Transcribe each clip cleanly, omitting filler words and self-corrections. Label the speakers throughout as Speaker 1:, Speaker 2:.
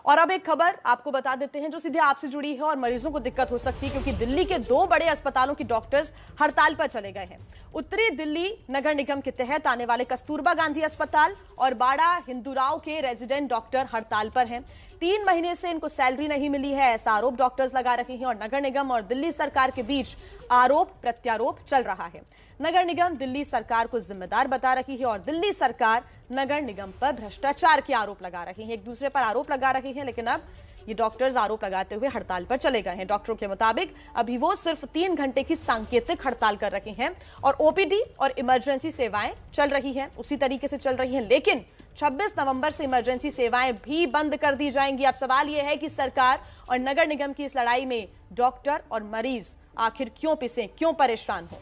Speaker 1: और अब एक खबर आपको बता देते हैं जो सीधे आपसे जुड़ी है और मरीजों को दिक्कत हो सकती है, क्योंकि दिल्ली के 2 बड़े अस्पतालों की डॉक्टर्स हड़ताल पर चले गए हैं। उत्तरी दिल्ली नगर निगम के तहत आने वाले कस्तूरबा गांधी अस्पताल और बाड़ा हिंदूराव के रेजिडेंट डॉक्टर हड़ताल पर हैं। 3 महीने से इनको सैलरी नहीं मिली है, ऐसा आरोप डॉक्टर्स लगा रहे हैं और नगर निगम और दिल्ली सरकार के बीच आरोप प्रत्यारोप चल रहा है। नगर निगम दिल्ली सरकार को जिम्मेदार बता रही है और दिल्ली सरकार नगर निगम पर भ्रष्टाचार के आरोप लगा रही है। एक दूसरे पर आरोप लगा रहे हैं, लेकिन अब ये डॉक्टर्स आरोप लगाते हुए हड़ताल पर चले गए हैं। डॉक्टरों के मुताबिक अभी वो सिर्फ 3 घंटे की सांकेतिक हड़ताल कर रहे हैं और ओपीडी और इमरजेंसी सेवाएं चल रही हैं, उसी तरीके से चल रही हैं। लेकिन 26 नवंबर से इमरजेंसी सेवाएं भी बंद कर दी जाएंगी। अब सवाल यह है कि सरकार और नगर निगम की इस लड़ाई में डॉक्टर और मरीज आखिर क्यों पिसे, क्यों परेशान हो।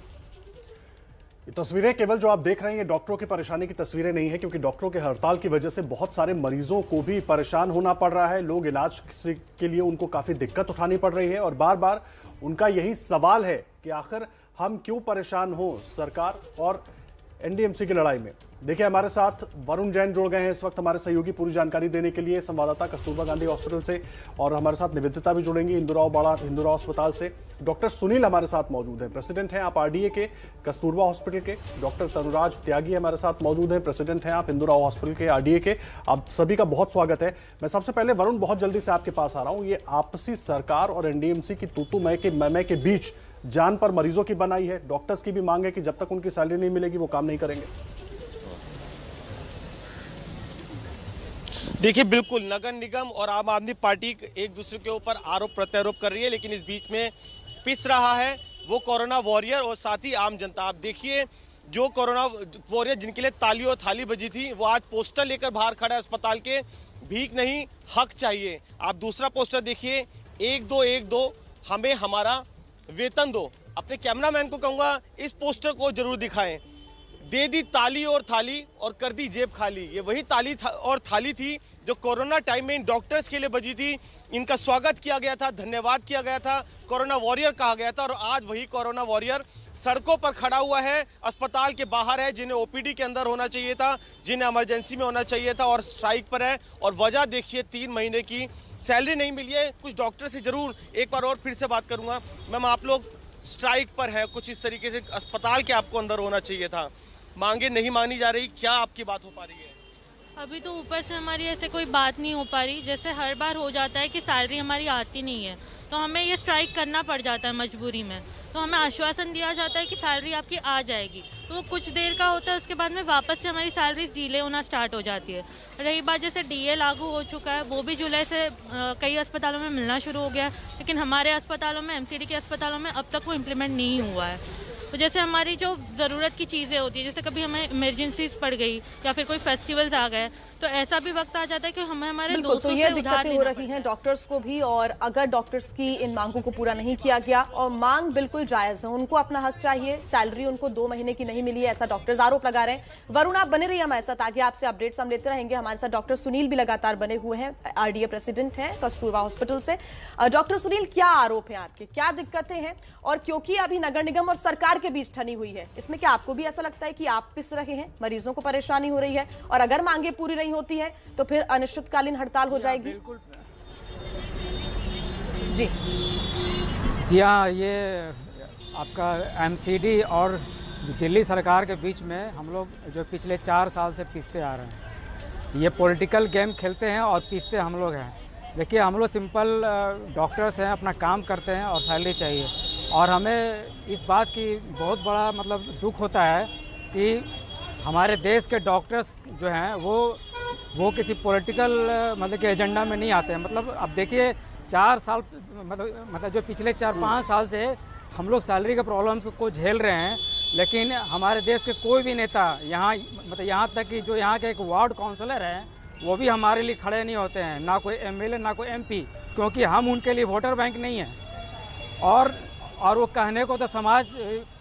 Speaker 2: ये तस्वीरें केवल जो आप देख रहे हैं ये डॉक्टरों की परेशानी की तस्वीरें नहीं है, क्योंकि डॉक्टरों के हड़ताल की वजह से बहुत सारे मरीजों को भी परेशान होना पड़ रहा है। लोग इलाज के लिए उनको काफी दिक्कत उठानी पड़ रही है और बार बार उनका यही सवाल है कि आखिर हम क्यों परेशान हो सरकार और एनडीएमसी की लड़ाई में। देखिए हमारे साथ वरुण जैन जुड़ गए हैं इस वक्त हमारे सहयोगी, पूरी जानकारी देने के लिए संवाददाता कस्तूरबा गांधी हॉस्पिटल से, और हमारे साथ निवेदिता भी जुड़ेंगी हिंदूराव बाड़ा हिंदूराव अस्पताल से। डॉक्टर सुनील हमारे साथ मौजूद हैं, प्रेसिडेंट हैं आप आरडीए के कस्तूरबा हॉस्पिटल के। डॉक्टर तनुराज त्यागी हमारे साथ मौजूद हैं, प्रेसिडेंट हैं आप हिंदूराव हॉस्पिटल के आरडीए के। आप सभी का बहुत स्वागत है। मैं सबसे पहले वरुण बहुत जल्दी से आपके पास आ रहा हूँ। ये आपसी सरकार और एनडीएमसी की तू मैं के बीच जान पर मरीजों की बनाई है। डॉक्टर्स की भी मांग है कि जब तक उनकी सैलरी नहीं मिलेगी वो काम नहीं करेंगे।
Speaker 3: देखिए बिल्कुल, नगर निगम और आम आदमी पार्टी एक दूसरे के ऊपर आरोप प्रत्यारोप कर रही है, लेकिन इस बीच में पिस रहा है वो कोरोना वॉरियर और साथ ही आम जनता। आप देखिए जो कोरोना वॉरियर जिनके लिए ताली और थाली बजी थी वो आज पोस्टर लेकर बाहर खड़ा है अस्पताल के, भीख नहीं हक चाहिए। आप दूसरा पोस्टर देखिए, 1-2-1-2 हमें हमारा वेतन दो। अपने कैमरामैन को कहूँगा इस पोस्टर को जरूर दिखाएं। दे दी ताली और थाली और कर दी जेब खाली। ये वही ताली और थाली थी जो कोरोना टाइम में इन डॉक्टर्स के लिए बजी थी। इनका स्वागत किया गया था, धन्यवाद किया गया था, कोरोना वॉरियर कहा गया था, और आज वही कोरोना वॉरियर सड़कों पर खड़ा हुआ है, अस्पताल के बाहर है, जिन्हें ओपीडी के अंदर होना चाहिए था, जिन्हें इमरजेंसी में होना चाहिए था, और स्ट्राइक पर है। और वजह देखिए 3 महीने की सैलरी नहीं मिली है। कुछ डॉक्टर से जरूर एक बार और फिर से बात करूंगा। मैम आप लोग स्ट्राइक पर है, कुछ इस तरीके से अस्पताल के आपको अंदर होना चाहिए था, मांगे नहीं मानी जा रही, क्या आपकी बात हो पा रही है?
Speaker 4: अभी तो ऊपर से हमारी ऐसे कोई बात नहीं हो पा रही। जैसे हर बार हो जाता है कि सैलरी हमारी आती नहीं है तो हमें ये स्ट्राइक करना पड़ जाता है मजबूरी में। तो हमें आश्वासन दिया जाता है कि सैलरी आपकी आ जाएगी, तो वो कुछ देर का होता है, उसके बाद में वापस से हमारी सैलरीज डिले होना स्टार्ट हो जाती है। रही बात जैसे डीए लागू हो चुका है, वो भी जुलाई से कई अस्पतालों में मिलना शुरू हो गया है, लेकिन हमारे अस्पतालों में, एमसीडी के अस्पतालों में अब तक वो इम्प्लीमेंट नहीं हुआ है। तो जैसे हमारी जो ज़रूरत की चीज़ें होती है, जैसे कभी हमें इमरजेंसीज पड़ गई या फिर कोई फेस्टिवल्स आ गए, तो ऐसा भी वक्त आ जाता है कि हमें हमारे दोस्तों से उधार
Speaker 1: हो रही हैं डॉक्टर्स को भी। और अगर डॉक्टर्स की इन मांगों को पूरा नहीं किया गया, और मांग बिल्कुल जायज है, उनको अपना हक चाहिए, सैलरी उनको 2 महीने की नहीं मिली है, ऐसा डॉक्टर्स आरोप लगा रहे हैं। वरुण आप बने रहिए हमारे साथ, आगे आपसे अपडेट्स हम लेते रहेंगे। हमारे साथ डॉक्टर सुनील भी लगातार बने हुए हैं, आरडीए प्रेसिडेंट हैं कस्तूरबा हॉस्पिटल से। डॉक्टर सुनील, क्या आरोप है आपके, क्या दिक्कतें हैं, और क्योंकि अभी नगर निगम और सरकार के बीच ठनी हुई है, इसमें क्या आपको भी ऐसा लगता है कि आप पिस रहे हैं, मरीजों को परेशानी हो रही है, और अगर मांगे पूरी नहीं होती है तो फिर अनिश्चितकालीन हड़ताल हो जाएगी?
Speaker 5: बिल्कुल
Speaker 6: जी हाँ, ये आपका एमसीडी और दिल्ली सरकार के बीच में हम लोग जो पिछले 4 साल से पिसते आ रहे हैं। ये पॉलिटिकल गेम खेलते हैं और पिसते हम लोग हैं। देखिए हम लोग सिंपल डॉक्टर्स हैं, अपना काम करते हैं और सैलरी चाहिए। और हमें इस बात की बहुत बड़ा दुख होता है कि हमारे देश के डॉक्टर्स जो हैं वो किसी पॉलिटिकल कि एजेंडा में नहीं आते हैं। अब देखिए 4 साल जो पिछले 4-5 साल से हम लोग सैलरी के प्रॉब्लम्स को झेल रहे हैं, लेकिन हमारे देश के कोई भी नेता यहाँ यहाँ तक कि जो यहाँ के एक वार्ड काउंसलर हैं वो भी हमारे लिए खड़े नहीं होते हैं, ना कोई एमएलए ना कोई एमपी, क्योंकि हम उनके लिए वोटर बैंक नहीं हैं। और वो कहने को तो समाज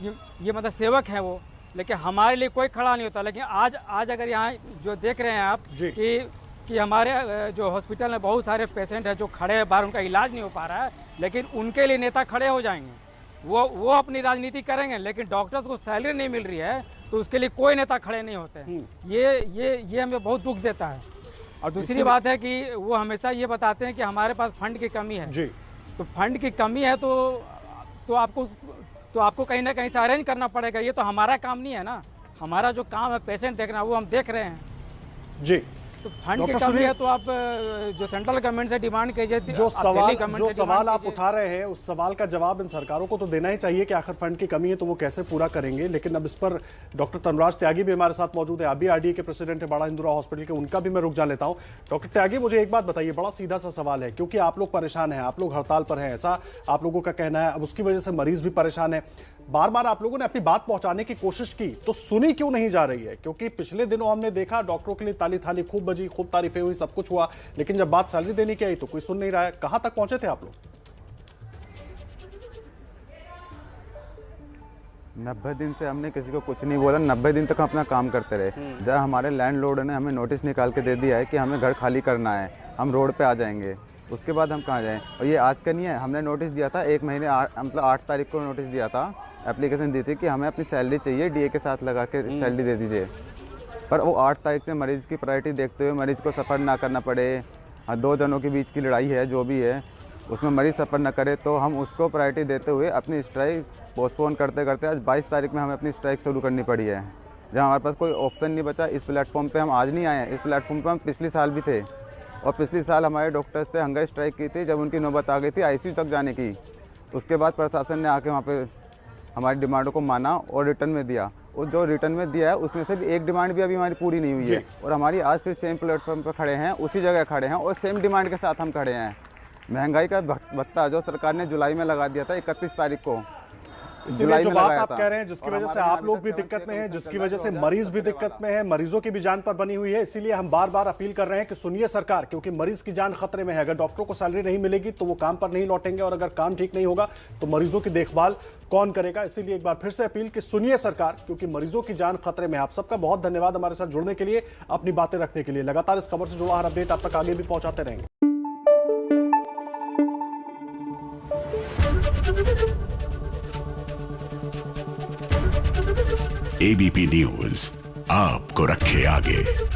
Speaker 6: ये सेवक है वो, लेकिन हमारे लिए कोई खड़ा नहीं होता। लेकिन आज अगर यहाँ जो देख रहे हैं आप कि हमारे जो हॉस्पिटल में बहुत सारे पेशेंट हैं जो खड़े हैं बाहर, उनका इलाज नहीं हो पा रहा है, लेकिन उनके लिए नेता खड़े हो जाएंगे, वो अपनी राजनीति करेंगे। लेकिन डॉक्टर्स को सैलरी नहीं मिल रही है तो उसके लिए कोई नेता खड़े नहीं होते हैं। ये हमें बहुत दुख देता है। और दूसरी बात है कि वो हमेशा ये बताते हैं कि हमारे पास फंड की कमी है
Speaker 2: जी।
Speaker 6: तो फंड की कमी है तो आपको कहीं ना कहीं से अरेंज करना पड़ेगा। ये तो हमारा काम नहीं है ना, हमारा जो काम है पेशेंट देखना वो हम देख रहे हैं
Speaker 2: जी।
Speaker 6: तो फंड की कमी है तो आप जो सेंट्रल गवर्नमेंट से डिमांड कीजिए।
Speaker 2: जो सवाल आप उठा रहे हैं उस सवाल का जवाब इन सरकारों को तो देना ही चाहिए कि आखिर फंड की कमी है तो वो कैसे पूरा करेंगे। लेकिन अब इस पर डॉक्टर तनुराज त्यागी भी हमारे साथ मौजूद है, अभी आरडीए के प्रेसिडेंट है बड़ा हिंदुरा हॉस्पिटल के, उनका भी मैं रुक जा लेता हूं। डॉक्टर त्यागी, मुझे एक बात बताइए, बड़ा सीधा सा सवाल है, क्योंकि आप लोग परेशान हैं, आप लोग हड़ताल पर हैं, ऐसा आप लोगों का कहना है, अब उसकी वजह से मरीज भी परेशान है। बार बार आप लोगों ने अपनी बात पहुंचाने की कोशिश की तो सुनी क्यों नहीं जा रही है? क्योंकि पिछले दिनों हमने देखा डॉक्टरों के लिए ताली थाली खूब बजी, खूब तारीफें हुई, सब कुछ हुआ, लेकिन जब बात सैलरी देने की आई तो कोई सुन नहीं रहा है। कहां तक पहुंचे थे आप लोग?
Speaker 5: 90 दिन से हमने किसी को कुछ नहीं बोला, 90 दिन तक हम अपना काम करते रहे। जब हमारे लैंडलॉर्ड ने हमें नोटिस निकाल के दे दिया है कि हमें घर खाली करना है, हम रोड पे आ जाएंगे, उसके बाद हम कहाँ जाएं? और ये आज का नहीं है, हमने नोटिस दिया था 1 महीने मतलब 8 तारीख को नोटिस दिया था, एप्लीकेशन दी थी कि हमें अपनी सैलरी चाहिए, डीए के साथ लगा के सैलरी दे दीजिए। पर वो 8 तारीख से मरीज़ की प्रायोरिटी देखते हुए मरीज़ को सफ़र ना करना पड़े, 2 जनों के बीच की लड़ाई है जो भी है उसमें मरीज़ सफ़र ना करे, तो हम उसको प्रायोरिटी देते हुए अपनी स्ट्राइक पोस्टपोन करते करते आज 22 तारीख में हमें अपनी स्ट्राइक शुरू करनी पड़ी है। जहाँ हमारे पास कोई ऑप्शन नहीं बचा, इस प्लेटफॉर्म पे हम आज नहीं आए हैं, इस प्लेटफॉर्म पे हम पिछले साल भी थे और पिछले साल हमारे डॉक्टर्स ने हंगर स्ट्राइक की थी जब उनकी नौबत आ गई थी आईसीयू तक जाने की। उसके बाद प्रशासन ने आके वहाँ पे हमारी डिमांडों को माना और रिटर्न में दिया, और जो रिटर्न में दिया है उसमें से भी एक डिमांड भी अभी हमारी पूरी नहीं हुई है और हमारी आज फिर सेम प्लेटफॉर्म पर खड़े हैं, उसी जगह खड़े हैं और सेम डिमांड के साथ हम खड़े हैं। महंगाई का भत्ता जो सरकार ने जुलाई में लगा दिया था 31 तारीख को,
Speaker 2: इसीलिए जो बात आप कह रहे हैं जिसकी वजह से आप लोग भी दिक्कत में हैं, जिसकी वजह से मरीज भी दिक्कत में है, मरीजों की भी जान पर बनी हुई है, इसीलिए हम बार बार अपील कर रहे हैं कि सुनिए सरकार, क्योंकि मरीज की जान खतरे में है। अगर डॉक्टरों को सैलरी नहीं मिलेगी तो वो काम पर नहीं लौटेंगे और अगर काम ठीक नहीं होगा तो मरीजों की देखभाल कौन करेगा? इसीलिए एक बार फिर से अपील कि सुनिए सरकार, क्योंकि मरीजों की जान खतरे में है। आप सबका बहुत धन्यवाद हमारे साथ जुड़ने के लिए, अपनी बातें रखने के लिए। लगातार इस खबर से जुड़ा हर अपडेट आप तक आगे भी पहुंचाते रहेंगे।
Speaker 7: एबीपी न्यूज आपको रखे आगे।